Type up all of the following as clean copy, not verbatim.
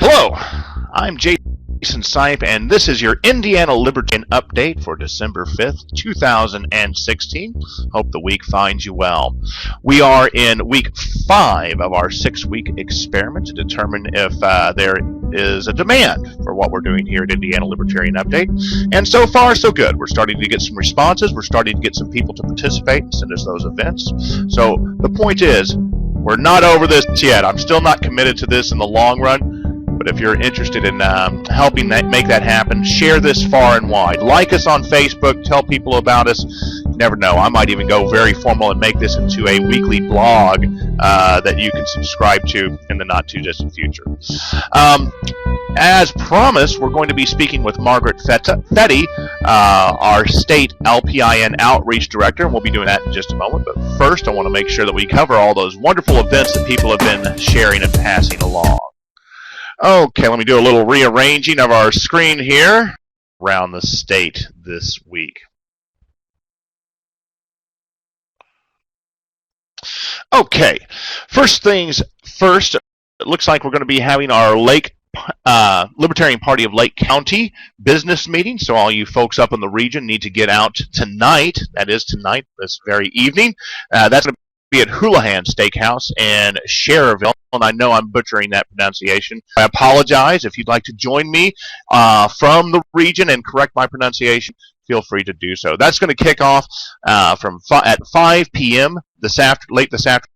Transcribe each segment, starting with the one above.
Hello, I'm Jason Sipe, and this is your Indiana Libertarian update for December 5th, 2016. Hope the week finds you well. We are in week 5 of our 6-week experiment to determine if there is a demand for what we're doing here at Indiana Libertarian Update. And so far, so good. We're starting to get some responses. We're starting to get some people to participate and send us those events. So the point is, we're not over this yet. I'm still not committed to this in the long run. But if you're interested in helping make that happen, share this far and wide. Like us on Facebook. Tell people about us. You never know. I might even go very formal and make this into a weekly blog that you can subscribe to in the not-too-distant future. As promised, we're going to be speaking with Margaret Fette, our state LPIN Outreach Director, and we'll be doing that in just a moment. But first, I want to make sure that we cover all those wonderful events that people have been sharing and passing along. Okay, let me do a little rearranging of our screen here around the state this week. Okay, first things first, it looks like we're going to be having our Libertarian Party of Lake County business meeting. So all you folks up in the region need to get out tonight. That is tonight, this very evening. That's going to be at Houlihan Steakhouse in Cherville. And I know I'm butchering that pronunciation. I apologize. If you'd like to join me from the region and correct my pronunciation, feel free to do so. That's going to kick off at 5 p.m. late this afternoon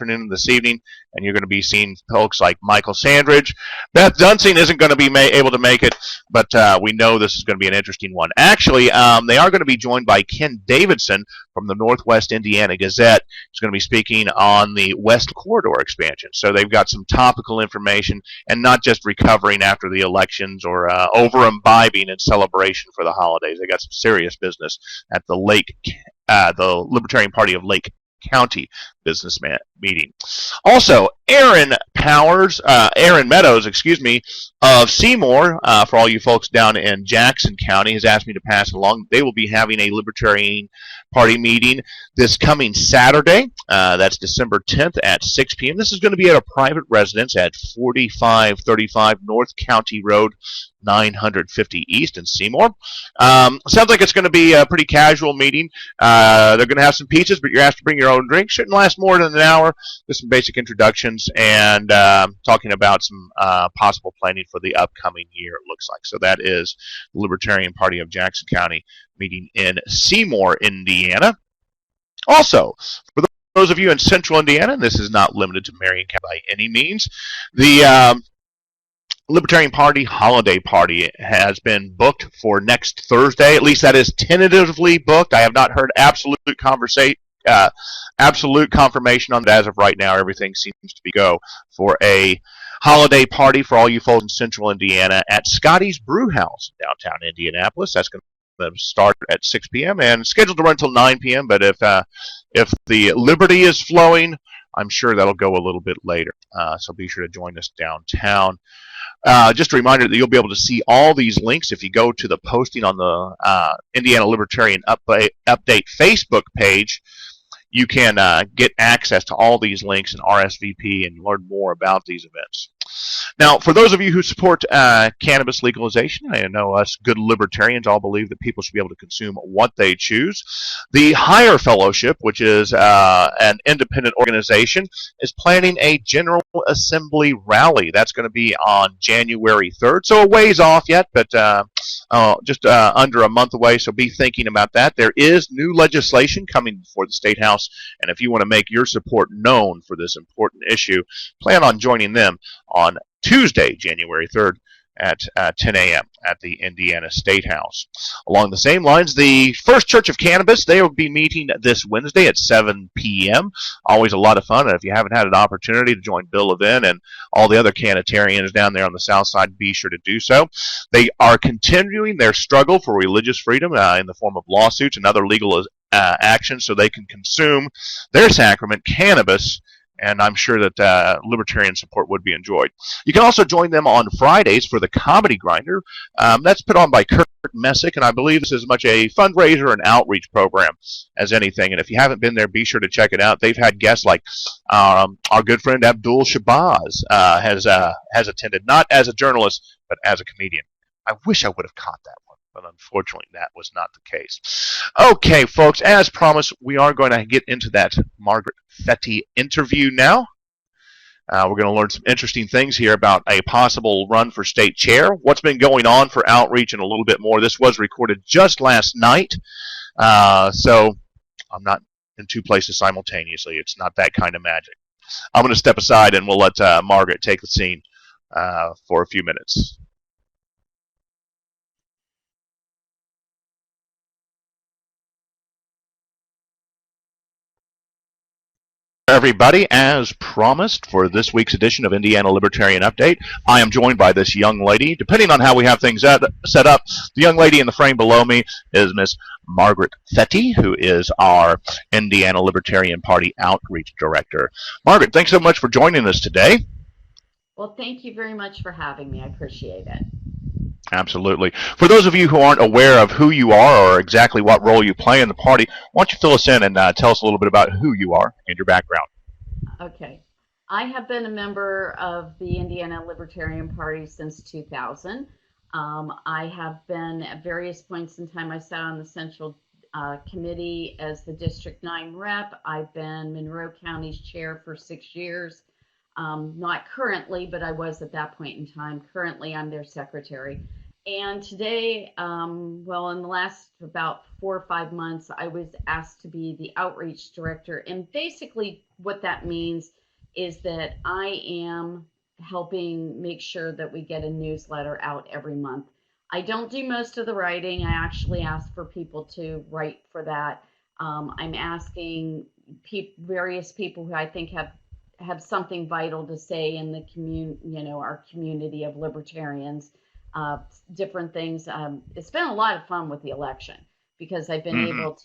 and this evening, and you're going to be seeing folks like Michael Sandridge. Beth Dunsing isn't going to be able to make it, but we know this is going to be an interesting one. Actually, they are going to be joined by Ken Davidson from the Northwest Indiana Gazette. He's going to be speaking on the West Corridor expansion. So they've got some topical information and not just recovering after the elections or over-imbibing in celebration for the holidays. They got some serious business at the Libertarian Party of Lake County business meeting. Also, Aaron Meadows, of Seymour, for all you folks down in Jackson County, has asked me to pass along. They will be having a Libertarian Party meeting this coming Saturday. That's December 10th at 6 p.m. This is going to be at a private residence at 4535 North County Road, 950 East in Seymour. Sounds like it's going to be a pretty casual meeting. They're going to have some pizzas, but you're asked to bring your own drink. Shouldn't last more than an hour. Just some basic introductions and talking about some possible planning for the upcoming year, it looks like. So that is the Libertarian Party of Jackson County meeting in Seymour, Indiana. Also, for those of you in Central Indiana, and this is not limited to Marion County by any means, the Libertarian Party Holiday Party has been booked for next Thursday. At least that is tentatively booked. I have not heard absolute confirmation on that as of right now. Everything seems to be go for a holiday party for all you folks in Central Indiana at Scotty's Brew House, downtown Indianapolis. That's going to start at 6 p.m. and scheduled to run until 9 p.m. But if the Liberty is flowing, I'm sure that'll go a little bit later. So be sure to join us downtown. Just a reminder that you'll be able to see all these links if you go to the posting on the Indiana Libertarian Update Facebook page. You can get access to all these links and RSVP and learn more about these events. Now, for those of you who support cannabis legalization, I know us good libertarians all believe that people should be able to consume what they choose. The Higher Fellowship, which is an independent organization, is planning a General Assembly rally. That's going to be on January 3rd, so a ways off yet, but just under a month away, so be thinking about that. There is new legislation coming before the State House, and if you want to make your support known for this important issue, plan on joining them on Tuesday, January 3rd at 10 a.m. at the Indiana State House. Along the same lines, the First Church of Cannabis, they will be meeting this Wednesday at 7 p.m. Always a lot of fun, and if you haven't had an opportunity to join Bill Levin and all the other Canatarians down there on the south side, be sure to do so. They are continuing their struggle for religious freedom in the form of lawsuits and other legal actions so they can consume their sacrament, cannabis, and I'm sure that Libertarian support would be enjoyed. You can also join them on Fridays for the Comedy Grinder. That's put on by Kurt Messick, and I believe this is as much a fundraiser and outreach program as anything. And if you haven't been there, be sure to check it out. They've had guests like our good friend Abdul Shabazz has attended, not as a journalist, but as a comedian. I wish I would have caught that one, but unfortunately that was not the case. Okay, folks, as promised, we are going to get into that Margaret Fette interview now. We're going to learn some interesting things here about a possible run for state chair, what's been going on for outreach, and a little bit more. This was recorded just last night, so I'm not in two places simultaneously. It's not that kind of magic. I'm going to step aside, and we'll let Margaret take the scene for a few minutes. Everybody, as promised for this week's edition of Indiana Libertarian Update, I am joined by this young lady. Depending on how we have things set up, the young lady in the frame below me is Miss Margaret Fette, who is our Indiana Libertarian Party Outreach Director. Margaret, thanks so much for joining us today. Well, thank you very much for having me. I appreciate it. Absolutely. For those of you who aren't aware of who you are or exactly what role you play in the party, why don't you fill us in and tell us a little bit about who you are and your background. Okay. I have been a member of the Indiana Libertarian Party since 2000. I have been at various points in time. I sat on the Central Committee as the District 9 rep. I've been Monroe County's chair for 6 years. Not currently, but I was at that point in time. Currently, I'm their secretary. And today, well, in the last about 4 or 5 months, I was asked to be the outreach director. And basically what that means is that I am helping make sure that we get a newsletter out every month. I don't do most of the writing. I actually ask for people to write for that. I'm asking various people who I think have something vital to say in the our community of libertarians, different things. It's been a lot of fun with the election because I've been able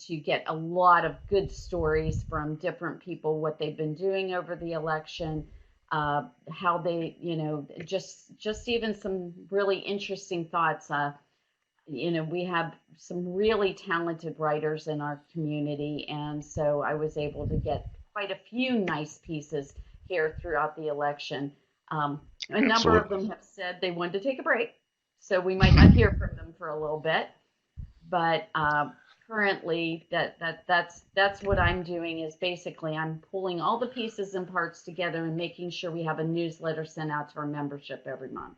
to get a lot of good stories from different people, what they've been doing over the election, how they, just even some really interesting thoughts. We have some really talented writers in our community, and so I was able to get quite a few nice pieces here throughout the election. A number of them have said they wanted to take a break, so we might not hear from them for a little bit. But currently, that's what I'm doing is basically I'm pulling all the pieces and parts together and making sure we have a newsletter sent out to our membership every month.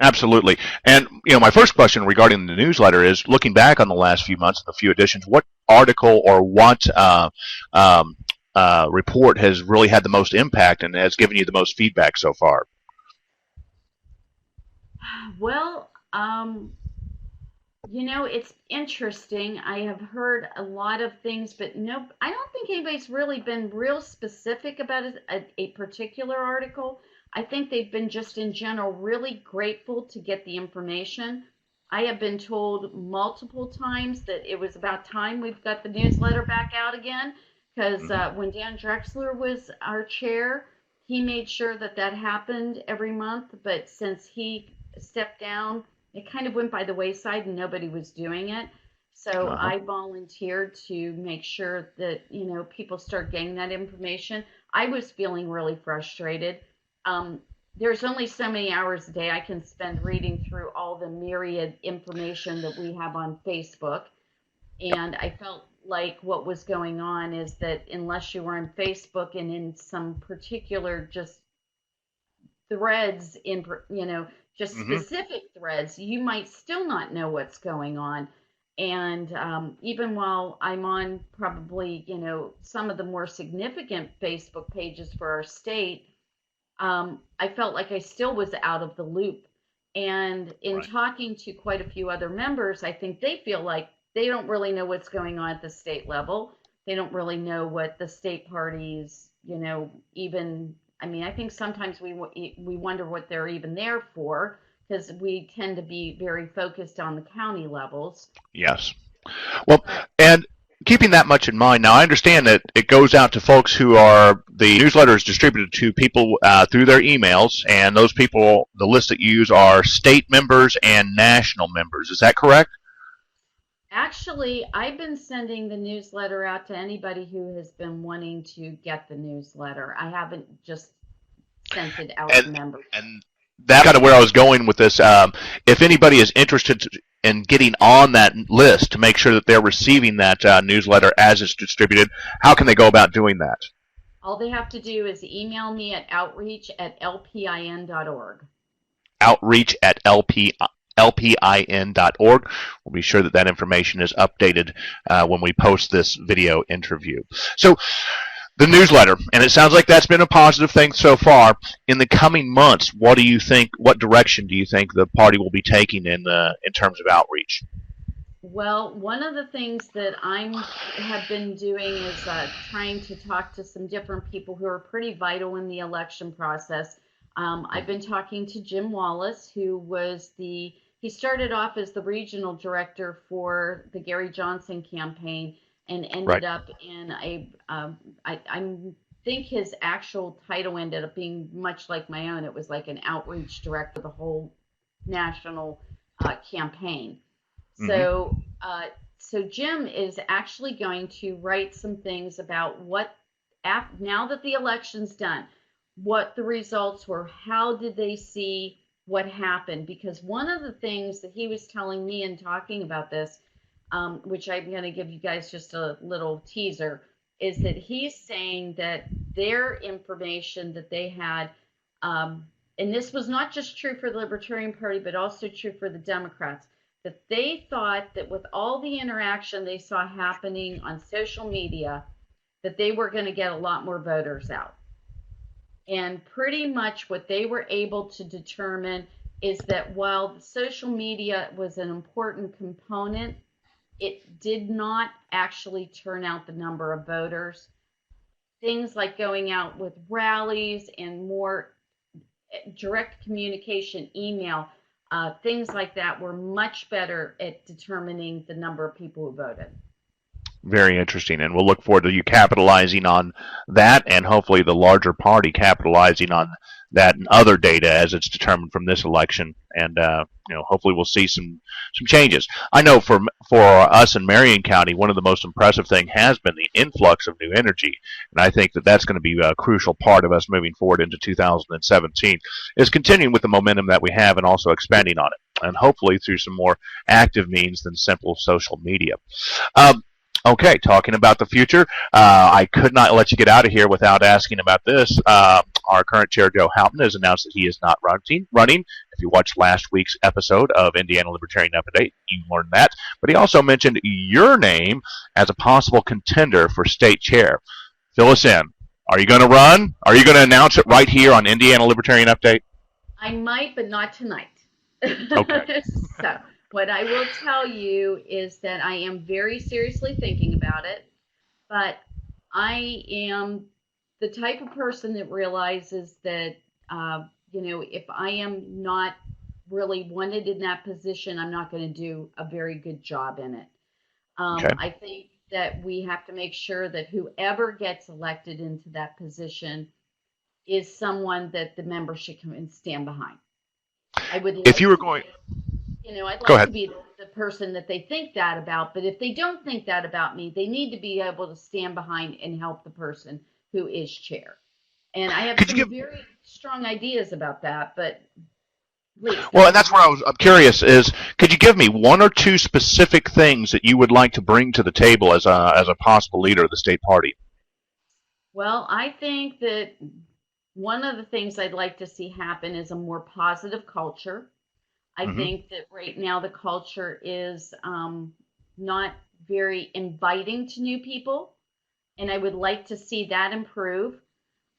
Absolutely. And, my first question regarding the newsletter is, looking back on the last few months, the few editions, what article or what report has really had the most impact and has given you the most feedback so far? Well, it's interesting. I have heard a lot of things, but no, I don't think anybody's really been real specific about a particular article. I think they've been just in general really grateful to get the information. I have been told multiple times that it was about time we've got the newsletter back out again, because when Dan Drexler was our chair, he made sure that happened every month. But since he stepped down, it kind of went by the wayside and nobody was doing it. So I volunteered to make sure that, people start getting that information. I was feeling really frustrated. There's only so many hours a day I can spend reading through all the myriad information that we have on Facebook. And I felt like what was going on is that unless you were on Facebook and in some particular just threads just specific threads, you might still not know what's going on. And even while I'm on probably, some of the more significant Facebook pages for our state, I felt like I still was out of the loop. And in talking to quite a few other members, I think they feel like they don't really know what's going on at the state level. They don't really know what the state parties, even. I mean, I think sometimes we wonder what they're even there for, because we tend to be very focused on the county levels. Yes. Well, and keeping that much in mind, now I understand that it goes out to folks who are, the newsletter is distributed to people through their emails, and those people, the list that you use are state members and national members. Is that correct? Actually, I've been sending the newsletter out to anybody who has been wanting to get the newsletter. I haven't just sent it out to And members. and that's kind of where I was going with this. If anybody is interested in getting on that list to make sure that they're receiving that newsletter as it's distributed, how can they go about doing that? All they have to do is email me at outreach@lpin.org. Outreach at lpin.org. We'll be sure that that information is updated when we post this video interview. So the newsletter, and it sounds like that's been a positive thing so far. In the coming months, what do you think? What direction do you think the party will be taking in terms of outreach? Well, one of the things that I have been doing is trying to talk to some different people who are pretty vital in the election process. I've been talking to Jim Wallace, who was he started off as the regional director for the Gary Johnson campaign and ended up in I think his actual title ended up being much like my own. It was like an outreach director of the whole national campaign. So, so Jim is actually going to write some things about now that the election's done, what the results were, how did they see what happened? Because one of the things that he was telling me and talking about this, which I'm going to give you guys just a little teaser, is that he's saying that their information that they had, and this was not just true for the Libertarian Party, but also true for the Democrats, that they thought that with all the interaction they saw happening on social media, that they were going to get a lot more voters out. And pretty much what they were able to determine is that while social media was an important component, it did not actually turn out the number of voters. Things like going out with rallies and more direct communication, email, things like that were much better at determining the number of people who voted. Very interesting, and we'll look forward to you capitalizing on that, and hopefully the larger party capitalizing on that and other data as it's determined from this election, and hopefully we'll see some changes. I know for us in Marion County, one of the most impressive thing has been the influx of new energy, and I think that that's going to be a crucial part of us moving forward into 2017, is continuing with the momentum that we have and also expanding on it, and hopefully through some more active means than simple social media. Okay, talking about the future, I could not let you get out of here without asking about this. Our current chair, Joe Houghton, has announced that he is not running. If you watched last week's episode of Indiana Libertarian Update, you learned that. But he also mentioned your name as a possible contender for state chair. Fill us in. Are you going to run? Are you going to announce it right here on Indiana Libertarian Update? I might, but not tonight. Okay. So what I will tell you is that I am very seriously thinking about it, but I am the type of person that realizes that, if I am not really wanted in that position, I'm not going to do a very good job in it. Okay. I think that we have to make sure that whoever gets elected into that position is someone that the membership can stand behind. I would like if you were going, I'd go like ahead. to be the person that they think that about, but if they don't think that about me, they need to be able to stand behind and help the person who is chair. And I have some very strong ideas about that, but please. Well, and that's where I'm curious is, could you give me one or two specific things that you would like to bring to the table as a possible leader of the state party? Well, I think that one of the things I'd like to see happen is a more positive culture. I think that right now the culture is not very inviting to new people, and I would like to see that improve.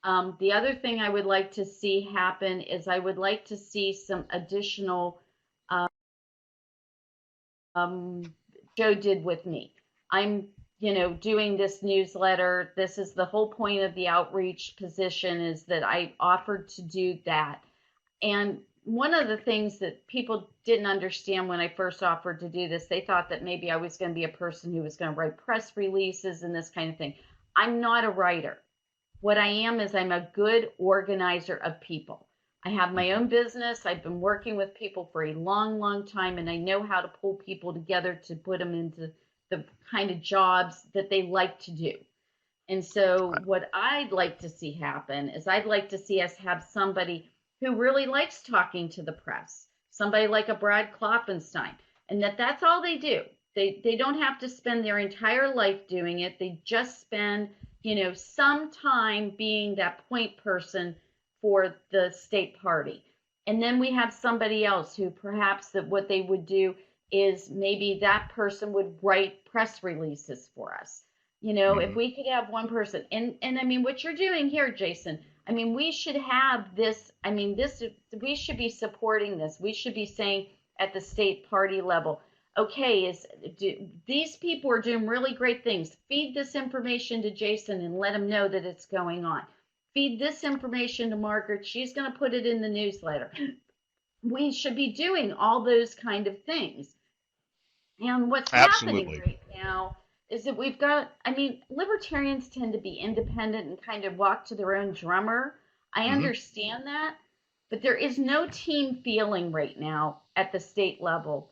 The other thing I would like to see happen is I would like to see some additional Joe did with me. I'm doing this newsletter. This is the whole point of the outreach position, is that I offered to do that. And one of the things that people didn't understand when I first offered to do this, they thought that maybe I was going to be a person who was going to write press releases and this kind of thing. I'm not a writer. What I am is I'm a good organizer of people. I have my own business. I've been working with people for a long, long time, and I know how to pull people together to put them into the kind of jobs that they like to do. And so what I'd like to see happen is I'd like to see us have somebody who really likes talking to the press, somebody like a Brad Kloppenstein, and that's all they do. They don't have to spend their entire life doing it. They just spend, some time being that point person for the state party. And then we have somebody else who perhaps that what they would do is maybe that person would write press releases for us. If we could have one person, and I mean, what you're doing here, Jason, I mean, we should have this, we should be supporting this. We should be saying at the state party level, okay, these people are doing really great things. Feed this information to Jason and let him know that it's going on. Feed this information to Margaret. She's going to put it in the newsletter. We should be doing all those kind of things. And what's happening right now is that we've got, libertarians tend to be independent and kind of walk to their own drummer. I understand that, but there is no team feeling right now at the state level.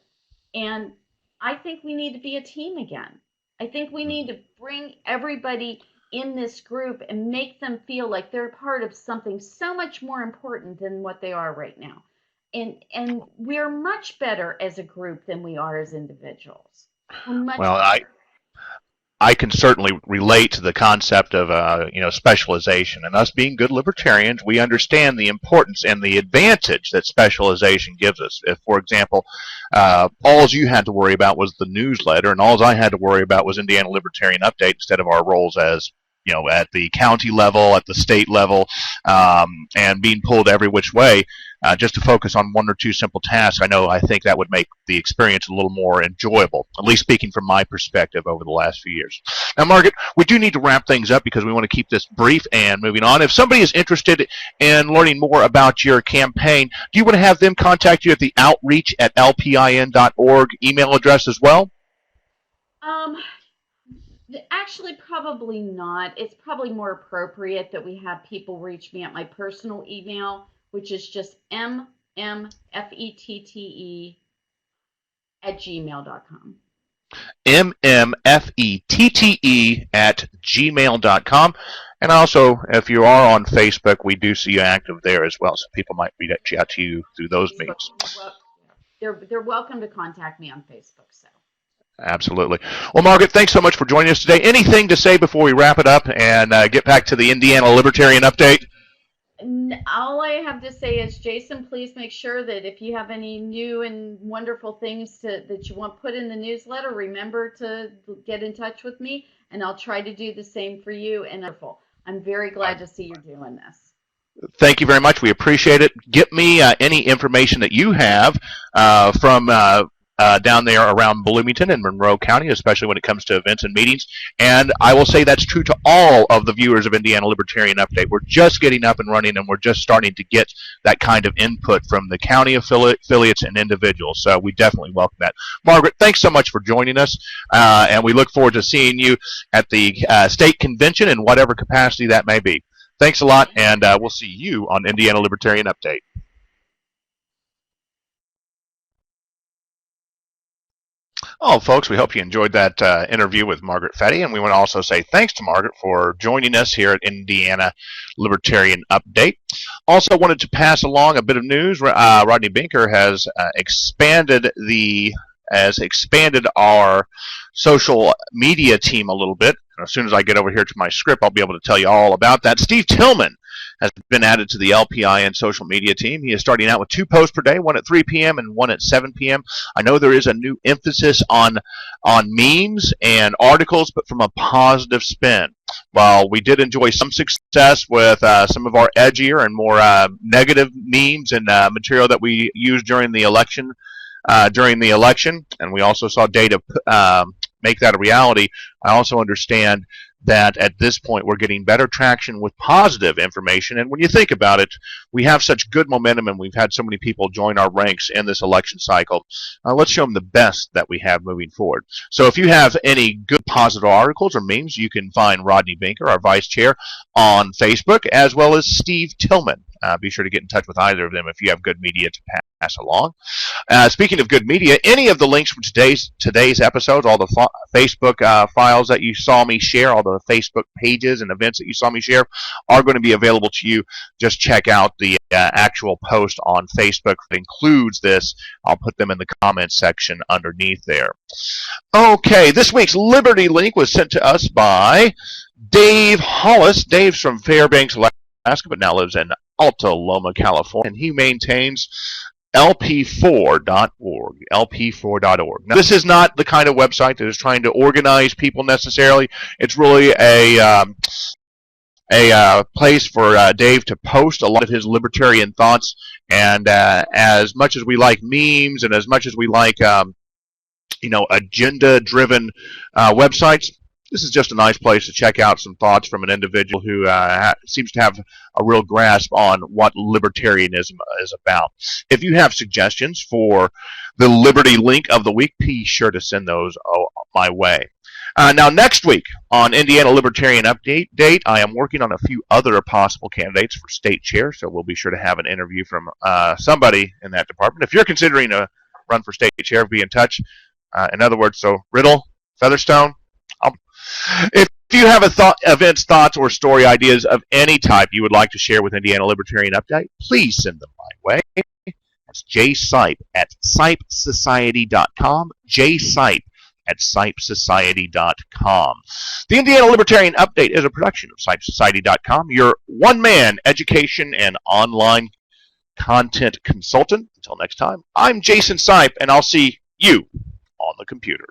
And I think we need to be a team again. I think we need to bring everybody in this group and make them feel like they're part of something so much more important than what they are right now. And we're much better as a group than we are as individuals. I can certainly relate to the concept of specialization, and us being good libertarians, we understand the importance and the advantage that specialization gives us. If, for example, all you had to worry about was the newsletter, and all I had to worry about was Indiana Libertarian Update instead of our roles as at the county level, at the state level, and being pulled every which way, just to focus on one or two simple tasks, I think that would make the experience a little more enjoyable, at least speaking from my perspective over the last few years. Now, Margaret, we do need to wrap things up because we want to keep this brief and moving on. If somebody is interested in learning more about your campaign, do you want to have them contact you at the outreach at lpin.org email address as well? Actually, probably not. It's probably more appropriate that we have people reach me at my personal email, which is just mmfette@gmail.com. mmfette@gmail.com. And also, if you are on Facebook, we do see you active there as well, so people might reach out to you through those means. They're welcome to contact me on Facebook. So. Absolutely. Well, Margaret, thanks so much for joining us today. Anything to say before we wrap it up and get back to the Indiana Libertarian Update? All I have to say is, Jason, please make sure that if you have any new and wonderful things that you want put in the newsletter, remember to get in touch with me, and I'll try to do the same for you. And I'm very glad to see you're doing this. Thank you very much. We appreciate it. Get me any information that you have from down there around Bloomington and Monroe County, especially when it comes to events and meetings. And I will say that's true to all of the viewers of Indiana Libertarian Update. We're just getting up and running, and we're just starting to get that kind of input from the county affiliates and individuals. So we definitely welcome that. Margaret, thanks so much for joining us, and we look forward to seeing you at the state convention in whatever capacity that may be. Thanks a lot, and we'll see you on Indiana Libertarian Update. Oh, folks, we hope you enjoyed that interview with Margaret Fette, and we want to also say thanks to Margaret for joining us here at Indiana Libertarian Update. Also wanted to pass along a bit of news. Rodney Binker has expanded our social media team a little bit. And as soon as I get over here to my script, I'll be able to tell you all about that. Steve Tillman has been added to the LPIN social media team. He is starting out with 2 posts per day, one at 3 p.m. and one at 7 p.m. I know there is a new emphasis on memes and articles, but from a positive spin. While we did enjoy some success with some of our edgier and more negative memes and material that we used during the election, and we also saw data make that a reality, I also understand that at this point we're getting better traction with positive information. And when you think about it, we have such good momentum and we've had so many people join our ranks in this election cycle. Let's show them the best that we have moving forward. So if you have any good positive articles or memes, you can find Rodney Binker, our vice chair, on Facebook, as well as Steve Tillman. Be sure to get in touch with either of them if you have good media to pass along. Speaking of good media, any of the links from today's episodes, all the Facebook files that you saw me share, all the Facebook pages and events that you saw me share, are going to be available to you. Just check out the actual post on Facebook that includes this. I'll put them in the comments section underneath there. Okay, this week's Liberty Link was sent to us by Dave Hollis. Dave's from Fairbanks, Alaska, but now lives in Alta Loma, California, and he maintains LP4.org. LP4.org. Now, this is not the kind of website that is trying to organize people necessarily. It's really a place for Dave to post a lot of his libertarian thoughts. And as much as we like memes and as much as we like agenda-driven websites, this is just a nice place to check out some thoughts from an individual who seems to have a real grasp on what libertarianism is about. If you have suggestions for the Liberty Link of the week, be sure to send those my way. Now, next week on Indiana Libertarian Update, I am working on a few other possible candidates for state chair, so we'll be sure to have an interview from somebody in that department. If you're considering a run for state chair, be in touch. In other words, so Riddle, Featherstone, if you have events, thoughts, or story ideas of any type you would like to share with Indiana Libertarian Update, please send them my way. That's jsipe at sipesociety.com, jsipe@sipesociety.com. The Indiana Libertarian Update is a production of sipesociety.com, your one-man education and online content consultant. Until next time, I'm Jason Sipe, and I'll see you on the computer.